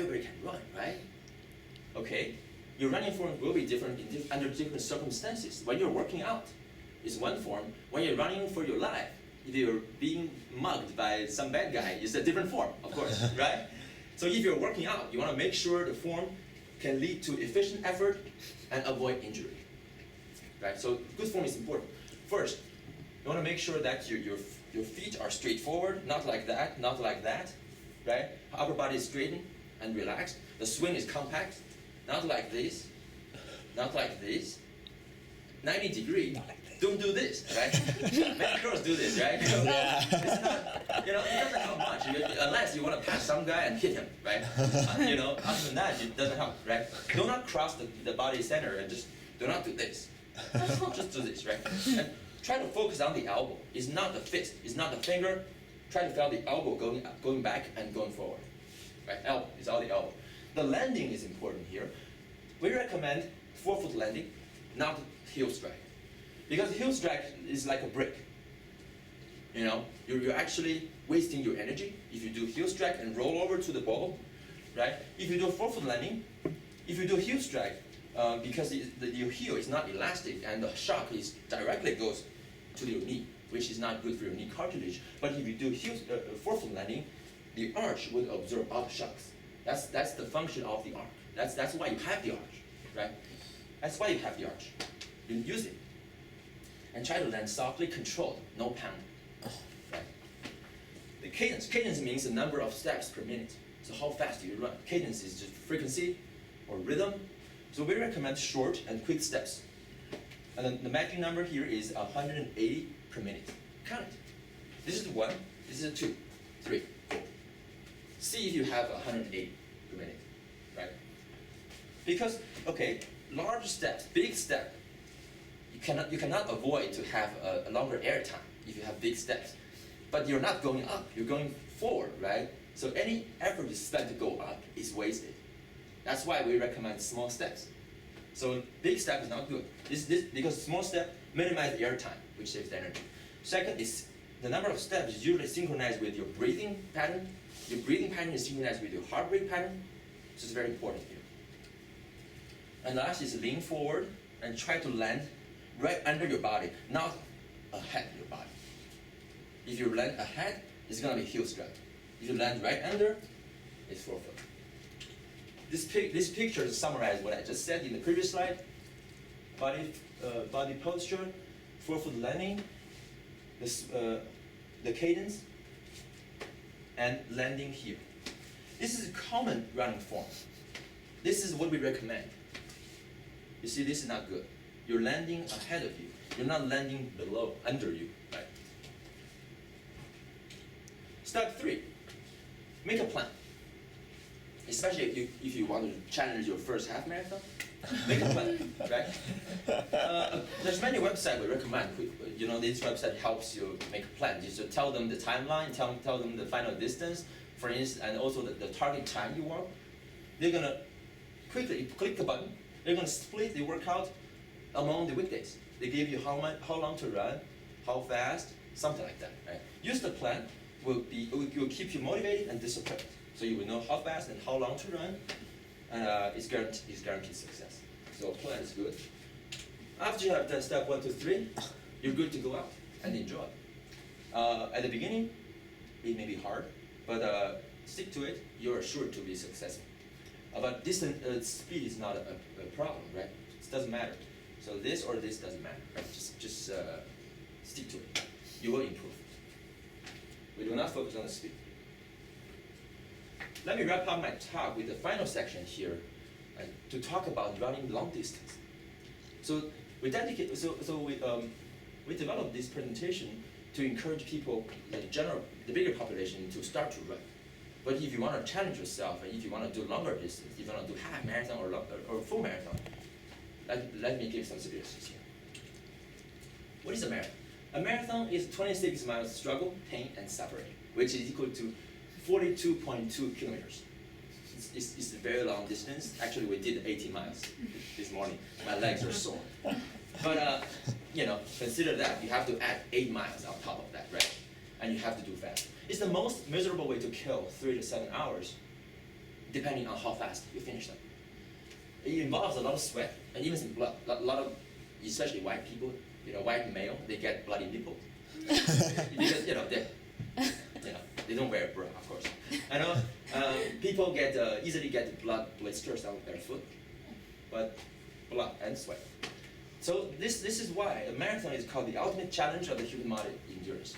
everybody can run, right? Okay, your running form will be different under different circumstances. When you're working out, it's one form. When you're running for your life, if you're being mugged by some bad guy, it's a different form, of course, right? So if you're working out, you want to make sure the form can lead to efficient effort and avoid injury, right? So good form is important. First, you want to make sure that your feet are straightforward, not like that, not like that, right? Upper body is straightened and relaxed. The swing is compact, not like this, not like this. 90 degree. Don't do this, right? Many girls do this, right? It's not, it doesn't help much unless you want to pass some guy and hit him, right? Other than that, it doesn't help, right? Do not cross the body center and just do not do this. Just do this, right? And try to focus on the elbow. It's not the fist. It's not the finger. Try to feel the elbow going back and going forward, right? Elbow is all the elbow. The landing is important here. We recommend forefoot landing, not heel strike. Because heel strike is like a brick. You're actually wasting your energy if you do heel strike and roll over to the ball, right? If you do forefoot landing, if you do heel strike, because your heel is not elastic and the shock directly goes to your knee, which is not good for your knee cartilage. But if you do forefoot landing, the arch would absorb all the shocks. That's the function of the arch. That's why you have the arch, right? That's why you have the arch. You use it. And try to land softly, controlled, no pound. Right? The cadence. Cadence means the number of steps per minute. So how fast do you run? Cadence is just frequency or rhythm. So we recommend short and quick steps. And then the magic number here is 180 per minute. Count it. This is 1, this is 2, 3, 4. See if you have 180 per minute, right? Because, okay, large steps, big step, you cannot avoid to have a longer air time if you have big steps. But you're not going up, you're going forward, right? So any effort you spend to go up is wasted. That's why we recommend small steps. So big step is not good. Because small step minimize air time, which saves energy. Second is the number of steps is usually synchronized with your breathing pattern. Your breathing pattern is synchronized with your heart rate pattern. So it's very important here. And last is lean forward and try to land right under your body, not ahead of your body. If you land ahead, it's going to be heel strike. If you land right under, it's forefoot. This picture summarizes what I just said in the previous slide. Body posture, forefoot landing, the cadence, and landing here. This is a common running form. This is what we recommend. You see, this is not good. You're landing ahead of you. You're not landing below, under you, right? Step 3, make a plan. Especially if you want to challenge your first half marathon, make a plan, right? There's many websites we recommend. This website helps you make a plan. You should tell them the timeline, tell them the final distance, for instance, and also the target time you want. They're gonna quickly click the button. They're gonna split the workout among the weekdays. They give you how long to run, how fast, something like that. Right? Use the plan. Will keep you motivated and disciplined. So you will know how fast and how long to run, and it's guaranteed success. So a plan is good. After you have done step 1 to 3, you're good to go out and enjoy. At the beginning, it may be hard, but stick to it. You are sure to be successful. But distance, speed is not a problem, right? It doesn't matter. So this or this doesn't matter. Right? Just stick to it. You will improve. We do not focus on the speed. Let me wrap up my talk with the final section here to talk about running long distance. So we developed this presentation to encourage people, the bigger population, to start to run. But if you want to challenge yourself, and if you want to do longer distance, if you want to do half marathon or full marathon, let me give some suggestions here. What is a marathon? A marathon is 26 miles struggle, pain, and suffering, which is equal to 42.2 kilometers. It's a very long distance. Actually, we did 18 miles this morning. My legs are sore. But consider that you have to add 8 miles on top of that, right? And you have to do fast. It's the most miserable way to kill 3 to 7 hours. depending on how fast you finish them. It involves a lot of sweat and even some blood. A lot of, especially white people, white male, they get bloody nipples because they don't wear a bra, of course. I know people easily get blood blisters on their foot, but blood and sweat. So this is why a marathon is called the ultimate challenge of the human body endurance.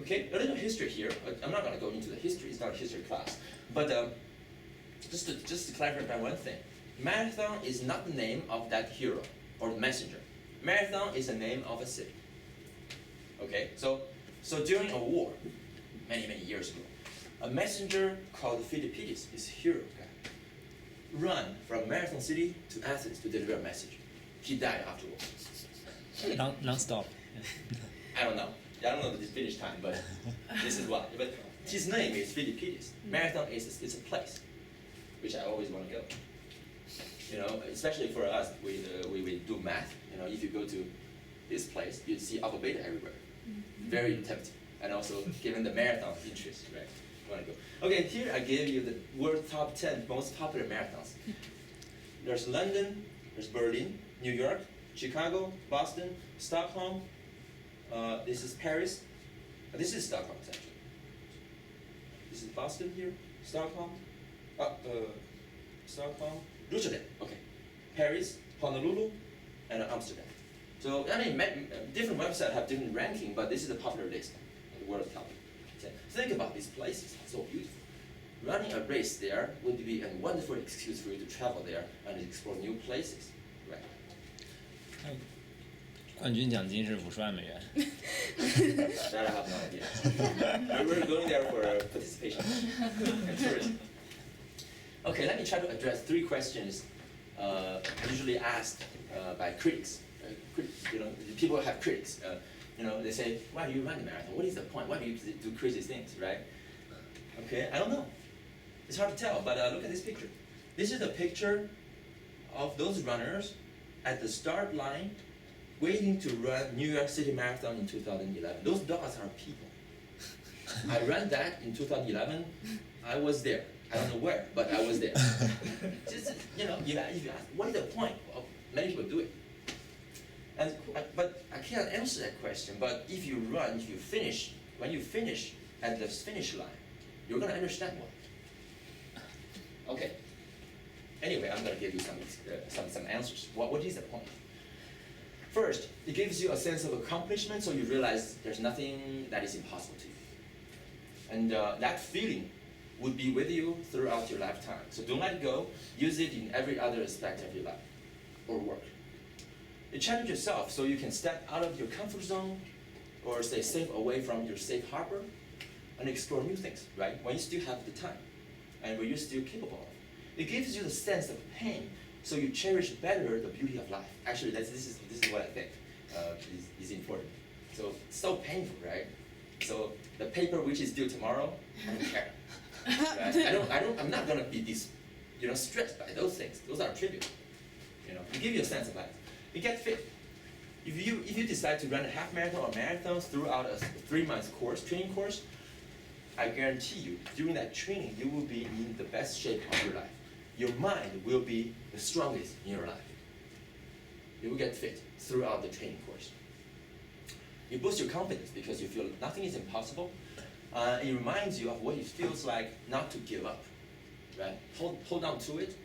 Okay, a little history here. I'm not going to go into the history. It's not a history class, but just to clarify one thing, marathon is not the name of that hero or the messenger. Marathon is the name of a city. Okay, so during a war, many years ago, a messenger called Philippides, this hero guy, run from Marathon City to Athens to deliver a message. He died afterwards. Non-stop. I don't know the finish time, but this is why. But his name is Philippides. Marathon is a place, which I always want to go. Especially for us, we do math. If you go to this place, you see alpha beta everywhere. Very tempting. And also, given the marathon interest, right? You want to go. Okay, here I gave you the world top 10 most popular marathons. There's London, there's Berlin, New York, Chicago, Boston, Stockholm. This is Paris. This is Stockholm, actually. This is Boston here, Stockholm, Stockholm, Rotterdam. Okay, Paris, Honolulu, and Amsterdam. So different websites have different ranking, but this is a popular list of the world top. Okay. Think about these places, so beautiful. Running a race there would be a wonderful excuse for you to travel there and explore new places, right? 冠军奖金是50万美元。 That I have no idea. We're going there for participation and tourism. Okay, let me try to address 3 questions usually asked by critics. People have critics. They say, why do you run the marathon? What is the point? Why do you do crazy things, right? Okay, I don't know. It's hard to tell, but look at this picture. This is a picture of those runners at the start line waiting to run New York City Marathon in 2011. Those dots are people. I ran that in 2011. I was there. I don't know where, but I was there. Just, if you ask, what is the point? Well, many people do it. But I can't answer that question. But if you finish, when you finish at the finish line, you're going to understand why. Okay. Anyway, I'm going to give you some answers. What is the point? First, it gives you a sense of accomplishment, so you realize there's nothing that is impossible to you. And that feeling would be with you throughout your lifetime. So don't let it go. Use it in every other aspect of your life or work. You challenge yourself so you can step out of your comfort zone or stay safe away from your safe harbor and explore new things, right? When you still have the time and when you're still capable of. It gives you the sense of pain, so you cherish better the beauty of life. Actually, this is what I think is important. So it's so painful, right? So the paper which is due tomorrow, I don't care. Right? I'm not gonna be stressed by those things. Those are trivial. It gives you a sense of life. You get fit. If you decide to run a half marathon or marathons throughout a 3-month training course, I guarantee you, during that training, you will be in the best shape of your life. Your mind will be the strongest in your life. You will get fit throughout the training course. You boost your confidence because you feel nothing is impossible. It reminds you of what it feels like not to give up. Right? Hold on to it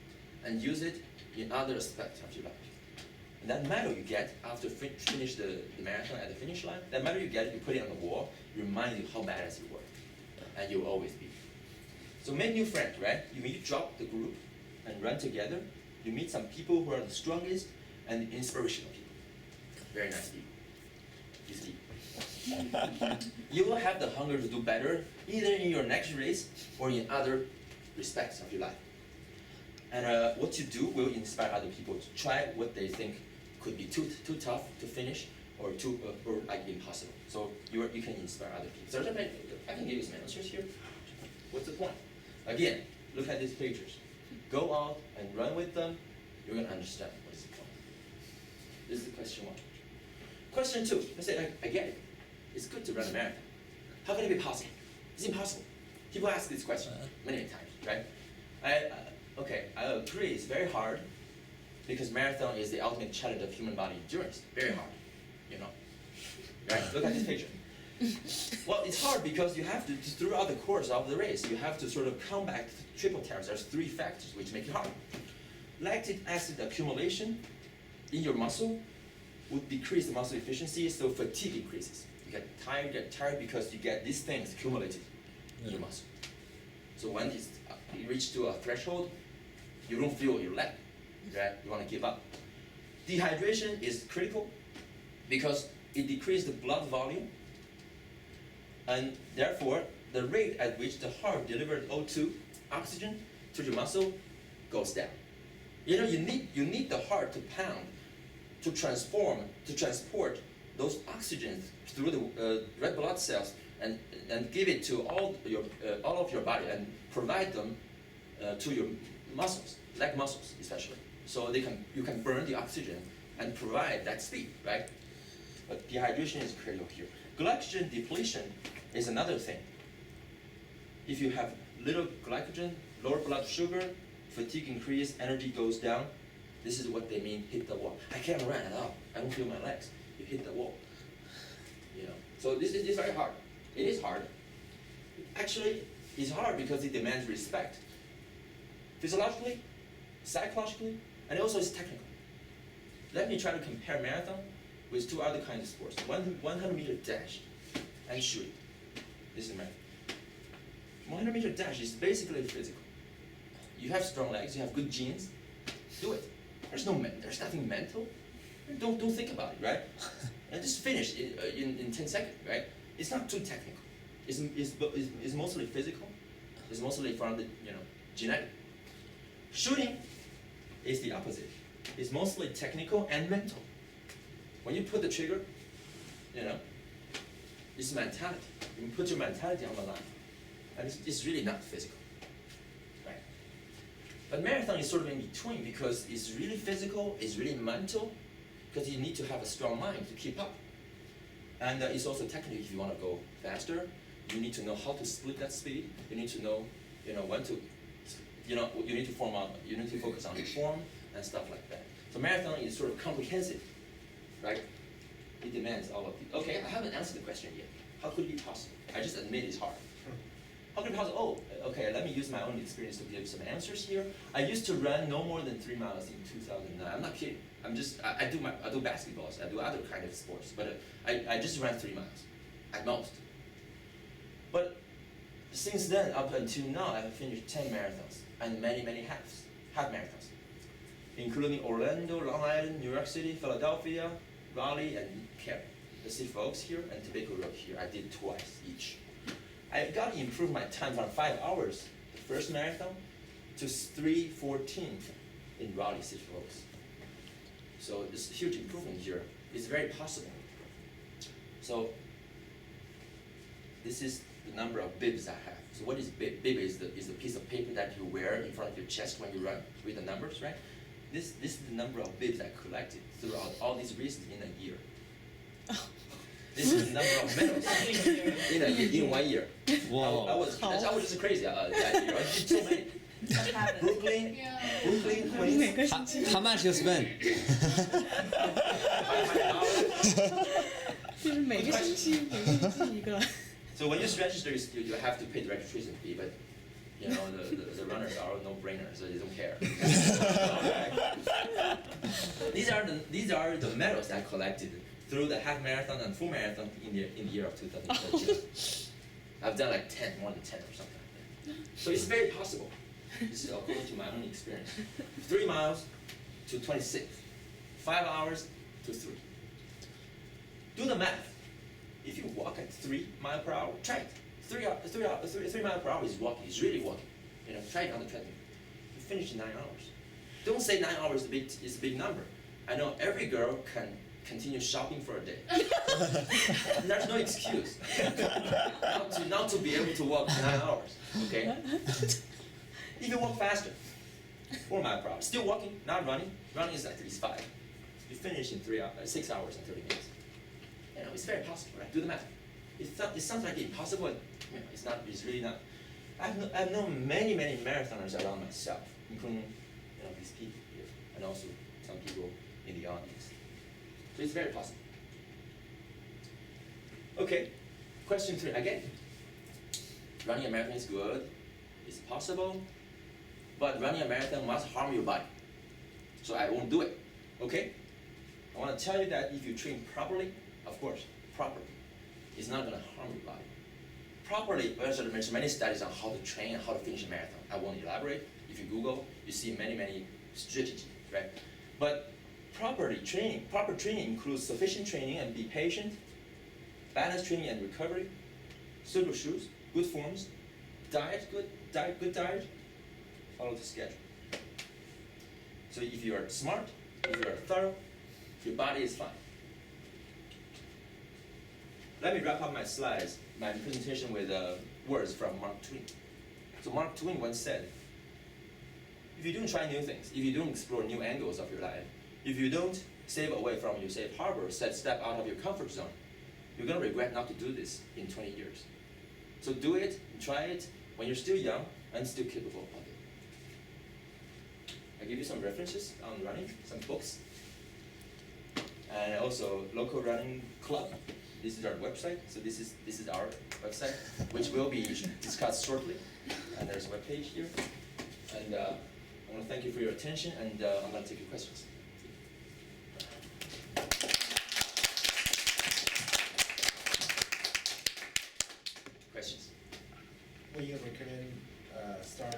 and use it in other aspects of your life. And that medal you get after finish the marathon at the finish line, that medal you get, you put it on the wall, it reminds you how badass you were. And you'll always be. So make new friends, right? You drop the group and run together. You meet some people who are the strongest and inspirational people. Very nice people. These people. You will have the hunger to do better, either in your next race or in other respects of your life. And what you do will inspire other people to try what they think could be too tough to finish or like impossible. So you can inspire other people. So I can give you some answers here. What's the point? Again, look at these pictures. Go out and run with them. You're going to understand what is the point. This is question 1. Question 2. Let's say I get it. It's good to run a marathon. How can it be possible? It's impossible. People ask this question many times. very hard because marathon is the ultimate challenge of human body endurance. Very hard, you know. Right? Look at this picture. Well, it's hard because you have to, throughout the course of the race, you have to sort of combat triple tears. There's 3 factors which make it hard. Lactic acid accumulation in your muscle would decrease the muscle efficiency, so fatigue increases. You get tired because you get these things accumulated in your muscle. So when you reach to a threshold, you don't feel your leg, right? You want to give up. Dehydration is critical because it decreases the blood volume, and therefore the rate at which the heart delivers O2, oxygen, to your muscle goes down. You know, you need the heart to pound, to transport those oxygens through the red blood cells and give it to all of your body and provide them to your muscles, leg muscles especially, so you can burn the oxygen and provide that speed, right? But dehydration is critical here. Glycogen depletion is another thing. If you have little glycogen, lower blood sugar, fatigue increase, energy goes down. This is what they mean, hit the wall. I can't run at all. I don't feel my legs. You hit the wall. You know. So this is very hard. It is hard. Actually, it's hard because it demands respect. Physiologically, psychologically, and also it's technical. Let me try to compare marathon with 2 other kinds of sports. 100-meter dash and shooting. This is marathon. 100-meter dash is basically physical. You have strong legs, you have good genes, do it. There's nothing mental. Don't think about it, right? And just finish in 10 seconds, right? It's not too technical. It's mostly physical. It's mostly from the genetic. Shooting is the opposite. It's mostly technical and mental. When you put the trigger, it's mentality. You put your mentality on the line, and it's really not physical. But marathon is sort of in between because it's really physical, it's really mental, because you need to have a strong mind to keep up. And it's also technical. If you want to go faster, you need to know how to split that speed. You need to know, when to, you need to focus on your form and stuff like that. So marathon is sort of comprehensive, right? It demands all of it. Okay, I haven't answered the question yet. How could it be possible? I just admit it's hard. How could it be possible? Oh, okay, let me use my own experience to give some answers here. I used to run no more than 3 miles in 2009. I'm not kidding. I do basketballs, I do other kind of sports, but I just ran 3 miles, at most. But since then, up until now, I've finished 10 marathons and many half marathons, including Orlando, Long Island, New York City, Philadelphia, Raleigh, and Cary. The city folks here and Tobacco Road here. I did twice each. I got to improve my time from 5 hours, the first marathon, to 3:14 in Raleigh City Folks. So it's a huge improvement here. It's very possible. So this is the number of bibs I have. So what is bib? Bib is the piece of paper that you wear in front of your chest when you run with the numbers, right? This is the number of bibs I collected throughout all these races in a year. This is the number of medals in 1 year. Wow. I was just crazy that year. I did so many. Brooklyn, Queens. How much you spend? 就是每个星期一个。So when you register, you have to pay the registration fee, but the runners are no-brainers, so they don't care. These are the medals I collected through the half marathon and full marathon in the year of 2013. I've done like 10, more than 10 or something like that. So it's very possible. This is according to my own experience. 3 miles to 26, 5 hours to 3. Do the math. If you walk at 3 miles per hour, try it. 3 miles per hour is walking. It's really walking. Try it on the treadmill. You finish in 9 hours. Don't say 9 hours is a big number. I know every girl can continue shopping for a day. There's no excuse not to be able to walk 9 hours. Okay. If you walk faster, 4 miles per hour, still walking, not running. Running is at least 5. You finish in 6 hours and 30 minutes. It's very possible, right? Do the math. It sounds like impossible, but it's not. It's really not. I've known many marathoners around myself, including these people here, and also some people in the audience. So it's very possible. Okay, question 3 again. Running a marathon is good, it's possible, but running a marathon must harm your body. So I won't do it, okay? I want to tell you that if you train properly, of course, properly, it's not going to harm your body. Properly, there's many studies on how to train and how to finish a marathon. I won't elaborate. If you Google, you see many strategies, right? But proper training includes sufficient training and be patient, balanced training and recovery, suitable shoes, good forms, good diet, follow the schedule. So if you are smart, if you are thorough, your body is fine. Let me wrap up my slides, my presentation with words from Mark Twain. So Mark Twain once said, if you don't try new things, if you don't explore new angles of your life, if you don't step away from your safe harbor, step out of your comfort zone, you're going to regret not to do this in 20 years. So do it, try it when you're still young and still capable of it. I give you some references on running, some books, and also local running club. This is our website. So this is our website, which will be discussed shortly. And there's a web page here. And I want to thank you for your attention, and I'm going to take your questions. Questions? Will you recommend start